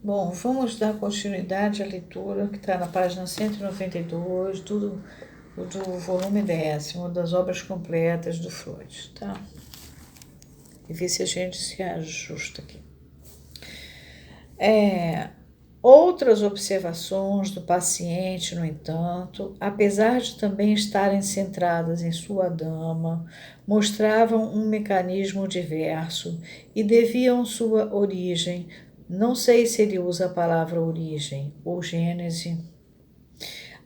Bom, vamos dar continuidade à leitura que está na página 192 do volume 10º das obras completas do Freud, tá? E ver se a gente se ajusta aqui. Outras observações do paciente, no entanto, apesar de também estarem centradas em sua dama, mostravam um mecanismo diverso e deviam sua origem, não sei se ele usa a palavra origem ou gênese,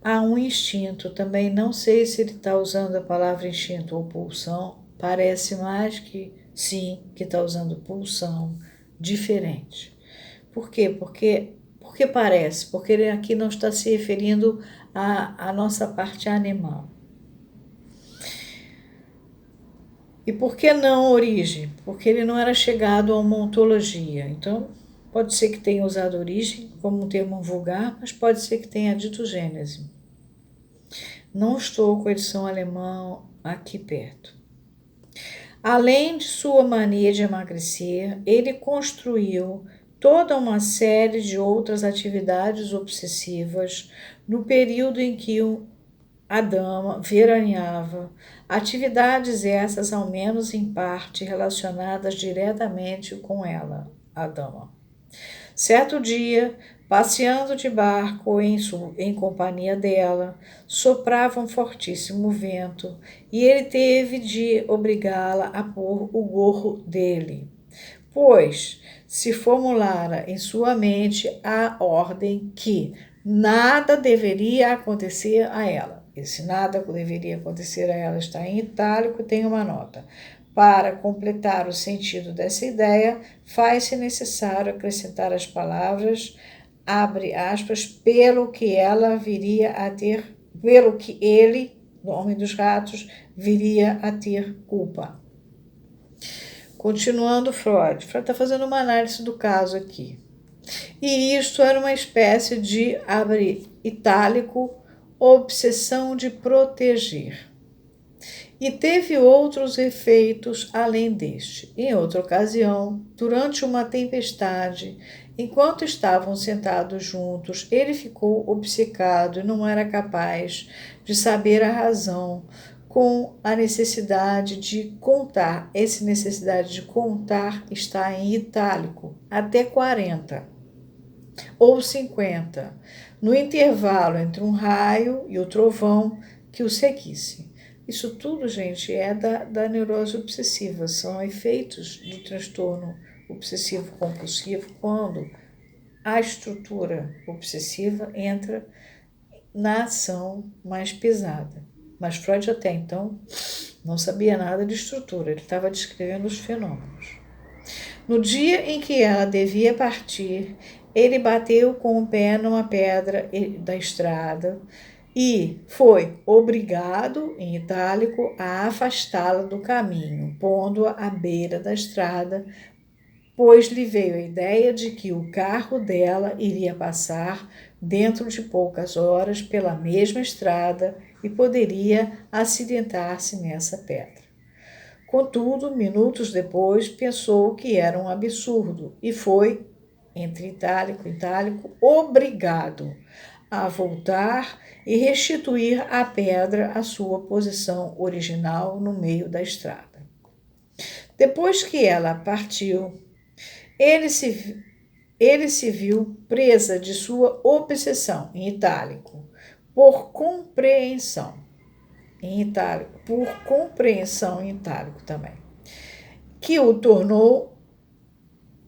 a um instinto, também não sei se ele está usando a palavra instinto ou pulsão, parece mais que sim, que está usando pulsão, diferente. Por quê? Porque parece, porque ele aqui não está se referindo à nossa parte animal. E por que não origem? Porque ele não era chegado a uma ontologia. Então, pode ser que tenha usado origem como um termo vulgar, mas pode ser que tenha dito gênese. Não estou com a edição alemã aqui perto. Além de sua mania de emagrecer, ele construiu toda uma série de outras atividades obsessivas no período em que a dama veraneava, atividades essas ao menos em parte relacionadas diretamente com ela, a dama. Certo dia, passeando de barco em companhia dela, soprava um fortíssimo vento e ele teve de obrigá-la a pôr o gorro dele, pois se formulara em sua mente a ordem que nada deveria acontecer a ela. Esse nada deveria acontecer a ela está em itálico e tem uma nota. Para completar o sentido dessa ideia, faz-se necessário acrescentar as palavras, abre aspas, pelo que ela viria a ter, pelo que ele, o homem dos ratos, viria a ter culpa. Continuando Freud está fazendo uma análise do caso aqui. E isto era uma espécie de, abre itálico, obsessão de proteger. E teve outros efeitos além deste. Em outra ocasião, durante uma tempestade, enquanto estavam sentados juntos, ele ficou obcecado e não era capaz de saber a razão, com a necessidade de contar. Essa necessidade de contar está em itálico, até 40 ou 50, no intervalo entre um raio e o trovão que o seguisse. Isso tudo, gente, é da neurose obsessiva, são efeitos do transtorno obsessivo-compulsivo quando a estrutura obsessiva entra na ação mais pesada. Mas Freud até então não sabia nada de estrutura, ele estava descrevendo os fenômenos. No dia em que ela devia partir, ele bateu com o pé numa pedra da estrada e foi obrigado, em itálico, a afastá-la do caminho, pondo-a à beira da estrada, pois lhe veio a ideia de que o carro dela iria passar dentro de poucas horas pela mesma estrada e poderia acidentar-se nessa pedra. Contudo, minutos depois, pensou que era um absurdo e foi, entre itálico e itálico, obrigado a voltar e restituir a pedra à sua posição original no meio da estrada. Depois que ela partiu, ele se viu presa de sua obsessão, em itálico, por compreensão, em itálico, por compreensão em itálico também, que o tornou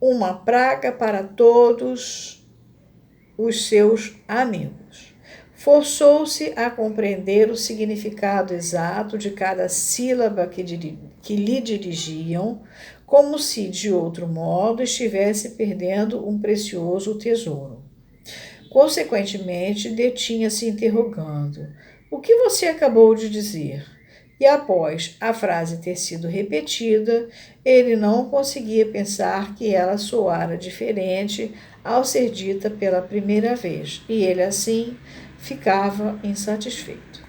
uma praga para todos os seus amigos. Forçou-se a compreender o significado exato de cada sílaba que lhe dirigiam, como se, de outro modo, estivesse perdendo um precioso tesouro. Consequentemente, detinha-se interrogando: o que você acabou de dizer? E após a frase ter sido repetida, ele não conseguia pensar que ela soara diferente ao ser dita pela primeira vez, e ele assim ficava insatisfeito.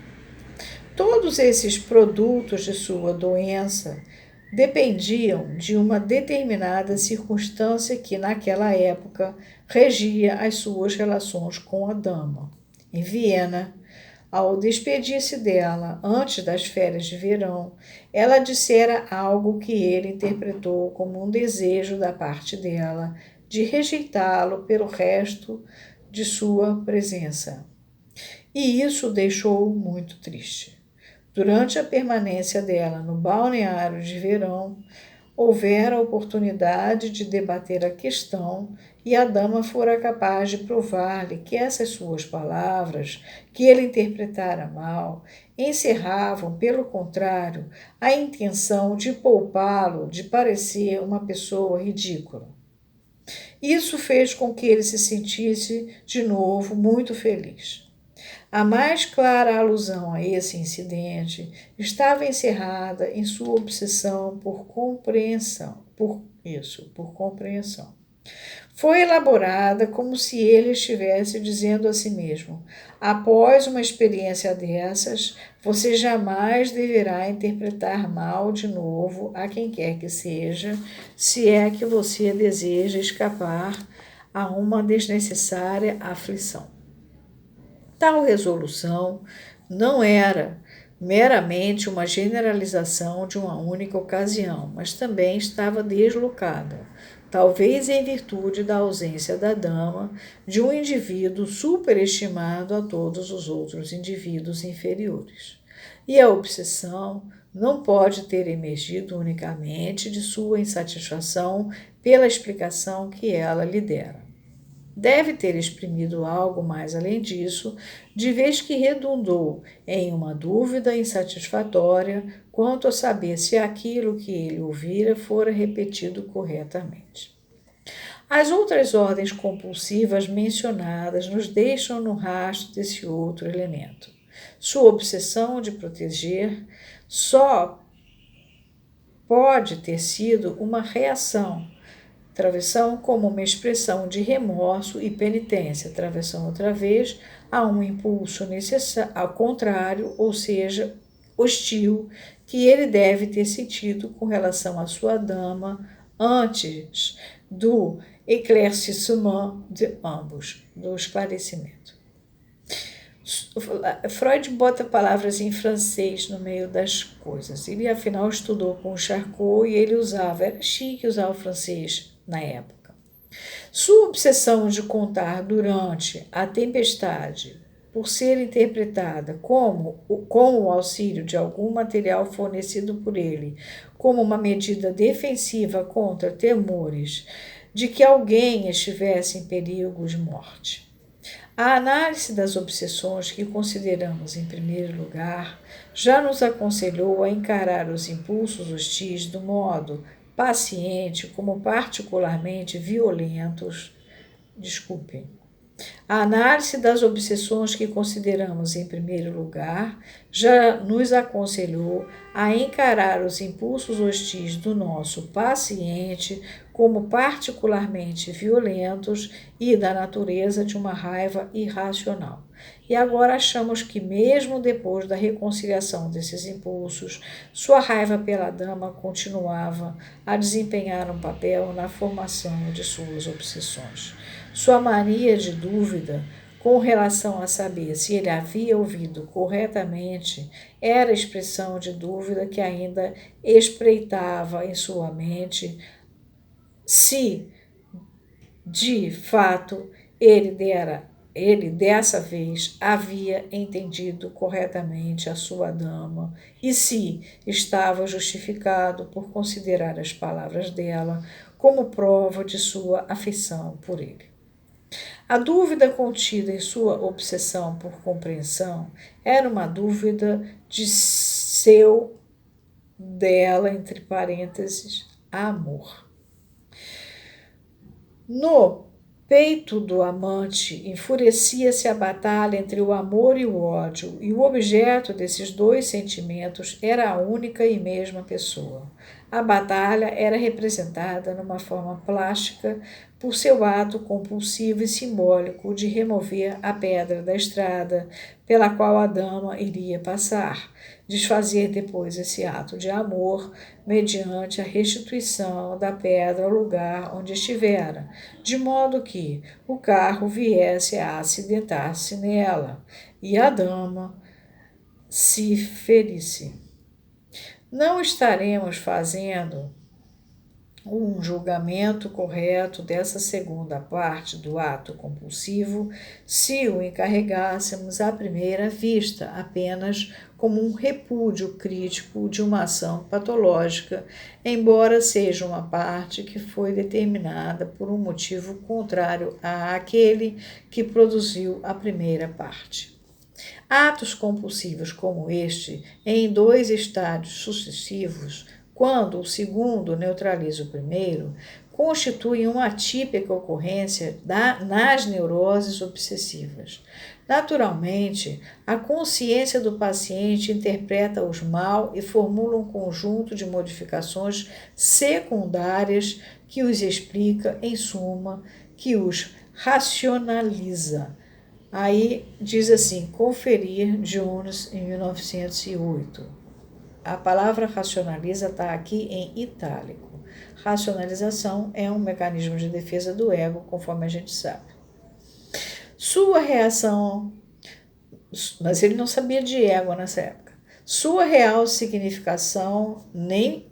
Todos esses produtos de sua doença dependiam de uma determinada circunstância que, naquela época, regia as suas relações com a dama. Em Viena, ao despedir-se dela antes das férias de verão, ela dissera algo que ele interpretou como um desejo da parte dela de rejeitá-lo pelo resto de sua presença. E isso o deixou muito triste. Durante a permanência dela no balneário de verão, houvera a oportunidade de debater a questão e a dama fora capaz de provar-lhe que essas suas palavras, que ele interpretara mal, encerravam, pelo contrário, a intenção de poupá-lo de parecer uma pessoa ridícula. Isso fez com que ele se sentisse de novo muito feliz. A mais clara alusão a esse incidente estava encerrada em sua obsessão por compreensão. Foi elaborada como se ele estivesse dizendo a si mesmo: após uma experiência dessas, você jamais deverá interpretar mal de novo a quem quer que seja, se é que você deseja escapar a uma desnecessária aflição. Tal resolução não era meramente uma generalização de uma única ocasião, mas também estava deslocada, talvez em virtude da ausência da dama, de um indivíduo superestimado a todos os outros indivíduos inferiores. E a obsessão não pode ter emergido unicamente de sua insatisfação pela explicação que ela lhe dera. Deve ter exprimido algo mais além disso, de vez que redundou em uma dúvida insatisfatória quanto a saber se aquilo que ele ouvira fora repetido corretamente. As outras ordens compulsivas mencionadas nos deixam no rastro desse outro elemento. Sua obsessão de proteger só pode ter sido uma reação. Travessão como uma expressão de remorso e penitência. Travessão outra vez a um impulso necessário, ao contrário, ou seja, hostil, que ele deve ter sentido com relação à sua dama antes do éclaircissement de ambos, do esclarecimento. Freud bota palavras em francês no meio das coisas. Ele, afinal, estudou com o Charcot e ele era chique usar o francês na época. Sua obsessão de contar durante a tempestade, por ser interpretada com o auxílio de algum material fornecido por ele, como uma medida defensiva contra temores de que alguém estivesse em perigo de morte. A análise das obsessões que consideramos em primeiro lugar já nos aconselhou a encarar os impulsos hostis do modo paciente como particularmente violentos. A análise das obsessões que consideramos em primeiro lugar já nos aconselhou a encarar os impulsos hostis do nosso paciente como particularmente violentos e da natureza de uma raiva irracional. E agora achamos que, mesmo depois da reconciliação desses impulsos, sua raiva pela dama continuava a desempenhar um papel na formação de suas obsessões. Sua mania de dúvida com relação a saber se ele havia ouvido corretamente era a expressão de dúvida que ainda espreitava em sua mente se, de fato, ele dessa vez havia entendido corretamente a sua dama e se estava justificado por considerar as palavras dela como prova de sua afeição por ele. A dúvida contida em sua obsessão por compreensão era uma dúvida dela, entre parênteses, amor. No peito do amante enfurecia-se a batalha entre o amor e o ódio, e o objeto desses dois sentimentos era a única e mesma pessoa. A batalha era representada numa forma plástica por seu ato compulsivo e simbólico de remover a pedra da estrada pela qual a dama iria passar, desfazer depois esse ato de amor mediante a restituição da pedra ao lugar onde estivera, de modo que o carro viesse a acidentar-se nela e a dama se ferisse. Não estaremos fazendo um julgamento correto dessa segunda parte do ato compulsivo se o encarregássemos à primeira vista apenas como um repúdio crítico de uma ação patológica, embora seja uma parte que foi determinada por um motivo contrário àquele que produziu a primeira parte. Atos compulsivos como este, em 2 estádios sucessivos, quando o segundo neutraliza o primeiro, constituem uma atípica ocorrência nas neuroses obsessivas. Naturalmente, a consciência do paciente interpreta-os mal e formula um conjunto de modificações secundárias que os explica, em suma, que os racionaliza. Aí diz assim, conferir Jones em 1908. A palavra racionaliza está aqui em itálico. Racionalização é um mecanismo de defesa do ego, conforme a gente sabe. Sua reação, mas ele não sabia de ego nessa época. Sua real significação, nem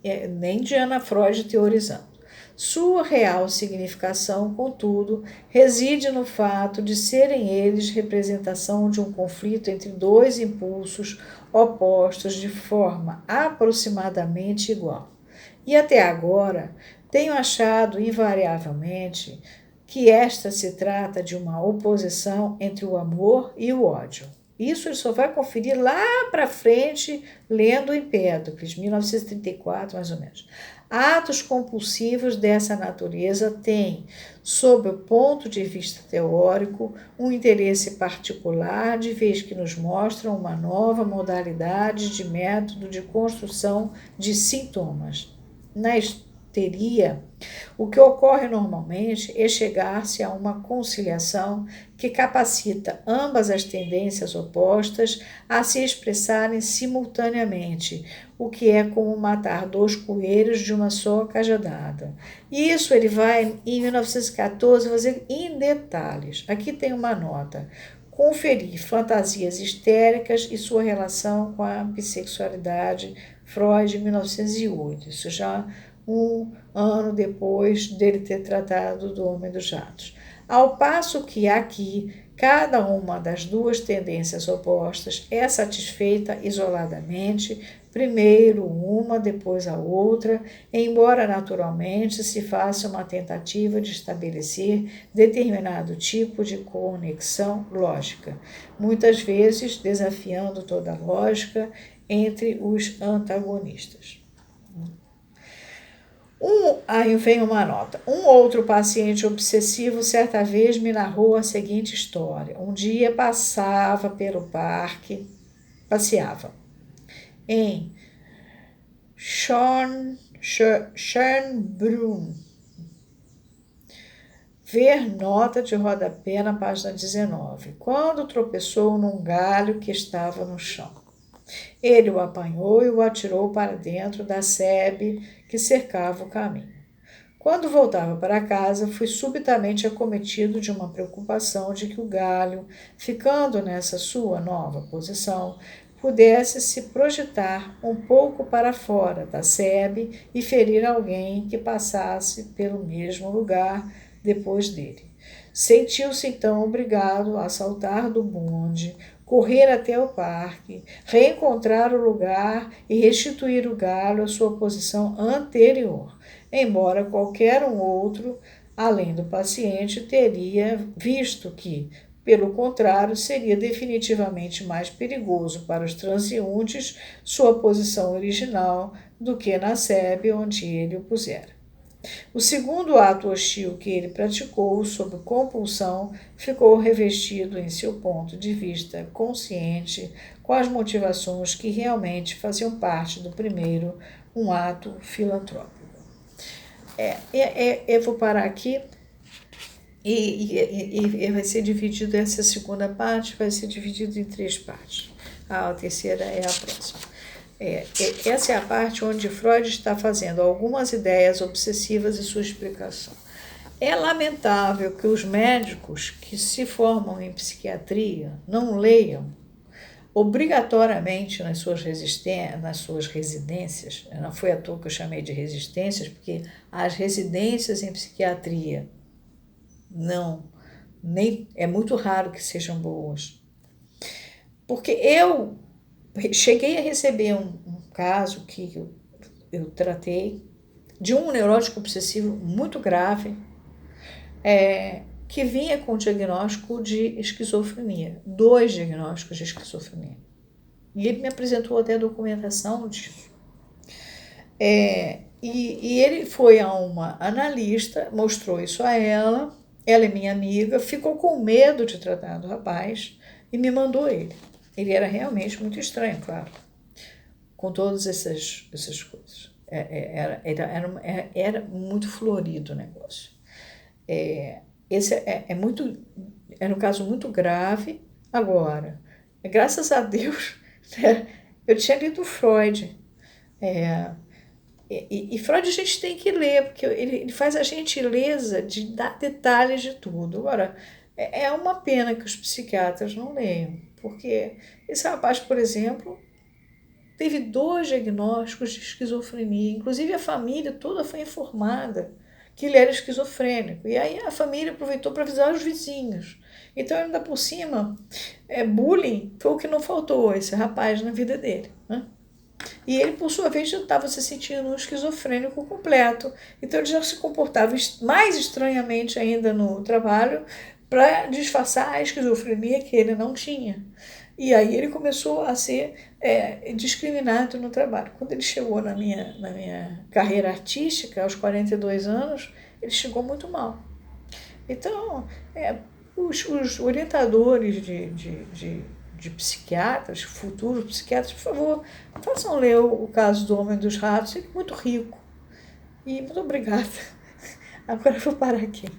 Diana Freud teorizando. Sua real significação, contudo, reside no fato de serem eles representação de um conflito entre 2 impulsos opostos de forma aproximadamente igual. E até agora, tenho achado invariavelmente que esta se trata de uma oposição entre o amor e o ódio. Isso ele só vai conferir lá para frente, lendo Empédocles, 1934, mais ou menos. Atos compulsivos dessa natureza têm, sob o ponto de vista teórico, um interesse particular, de vez que nos mostram uma nova modalidade de método de construção de sintomas. Na histeria, o que ocorre normalmente é chegar-se a uma conciliação que capacita ambas as tendências opostas a se expressarem simultaneamente, o que é como matar 2 coelhos de uma só cajadada. Isso ele vai, em 1914, fazer em detalhes. Aqui tem uma nota. Conferir fantasias histéricas e sua relação com a bissexualidade, Freud, 1908. Isso já 1 ano depois dele ter tratado do Homem dos Ratos. Ao passo que aqui, cada uma das 2 tendências opostas é satisfeita isoladamente, primeiro uma, depois a outra, embora naturalmente se faça uma tentativa de estabelecer determinado tipo de conexão lógica, muitas vezes desafiando toda a lógica entre os antagonistas. Aí vem uma nota. Um outro paciente obsessivo certa vez me narrou a seguinte história. Um dia passeava em Schönbrunn. Ver nota de rodapé na página 19. Quando tropeçou num galho que estava no chão. Ele o apanhou e o atirou para dentro da sebe que cercava o caminho. Quando voltava para casa, fui subitamente acometido de uma preocupação de que o galho, ficando nessa sua nova posição, pudesse se projetar um pouco para fora da sebe e ferir alguém que passasse pelo mesmo lugar depois dele. Sentiu-se então obrigado a saltar do bonde, correr até o parque, reencontrar o lugar e restituir o galho à sua posição anterior, embora qualquer um outro, além do paciente, teria visto que, pelo contrário, seria definitivamente mais perigoso para os transeuntes sua posição original do que na sebe onde ele o pusera. O segundo ato hostil que ele praticou, sob compulsão, ficou revestido em seu ponto de vista consciente com as motivações que realmente faziam parte do primeiro, um ato filantrópico. Eu vou parar aqui e vai ser dividido, essa segunda parte vai ser dividida em 3 partes. A terceira é a próxima. Essa é a parte onde Freud está fazendo algumas ideias obsessivas e sua explicação. É lamentável que os médicos que se formam em psiquiatria não leiam obrigatoriamente nas suas residências, não foi à toa que eu chamei de resistências, porque as residências em psiquiatria é muito raro que sejam boas. Porque eu cheguei a receber um caso que eu tratei de um neurótico obsessivo muito grave, que vinha com diagnóstico de esquizofrenia, 2 diagnósticos de esquizofrenia. E ele me apresentou até a documentação disso. E ele foi a uma analista, mostrou isso a ela é minha amiga, ficou com medo de tratar do rapaz e me mandou ele. Ele era realmente muito estranho, claro, com todas essas coisas. Era muito florido o negócio. Era um caso muito grave. Agora, graças a Deus, né, eu tinha lido Freud. E Freud a gente tem que ler, porque ele faz a gentileza de dar detalhes de tudo. Agora, é uma pena que os psiquiatras não leiam, porque esse rapaz, por exemplo, teve 2 diagnósticos de esquizofrenia, inclusive a família toda foi informada que ele era esquizofrênico. E aí a família aproveitou para avisar os vizinhos. Então, ainda por cima, bullying foi o que não faltou esse rapaz na vida dele, né? E ele, por sua vez, já estava se sentindo um esquizofrênico completo. Então, ele já se comportava mais estranhamente ainda no trabalho para disfarçar a esquizofrenia que ele não tinha. E aí ele começou a ser discriminado no trabalho. Quando ele chegou na minha carreira artística, aos 42 anos, ele chegou muito mal. Então, os orientadores de psiquiatras, futuros psiquiatras, por favor, façam ler o caso do Homem dos Ratos, ele é muito rico. E muito obrigada. Agora eu vou parar aqui.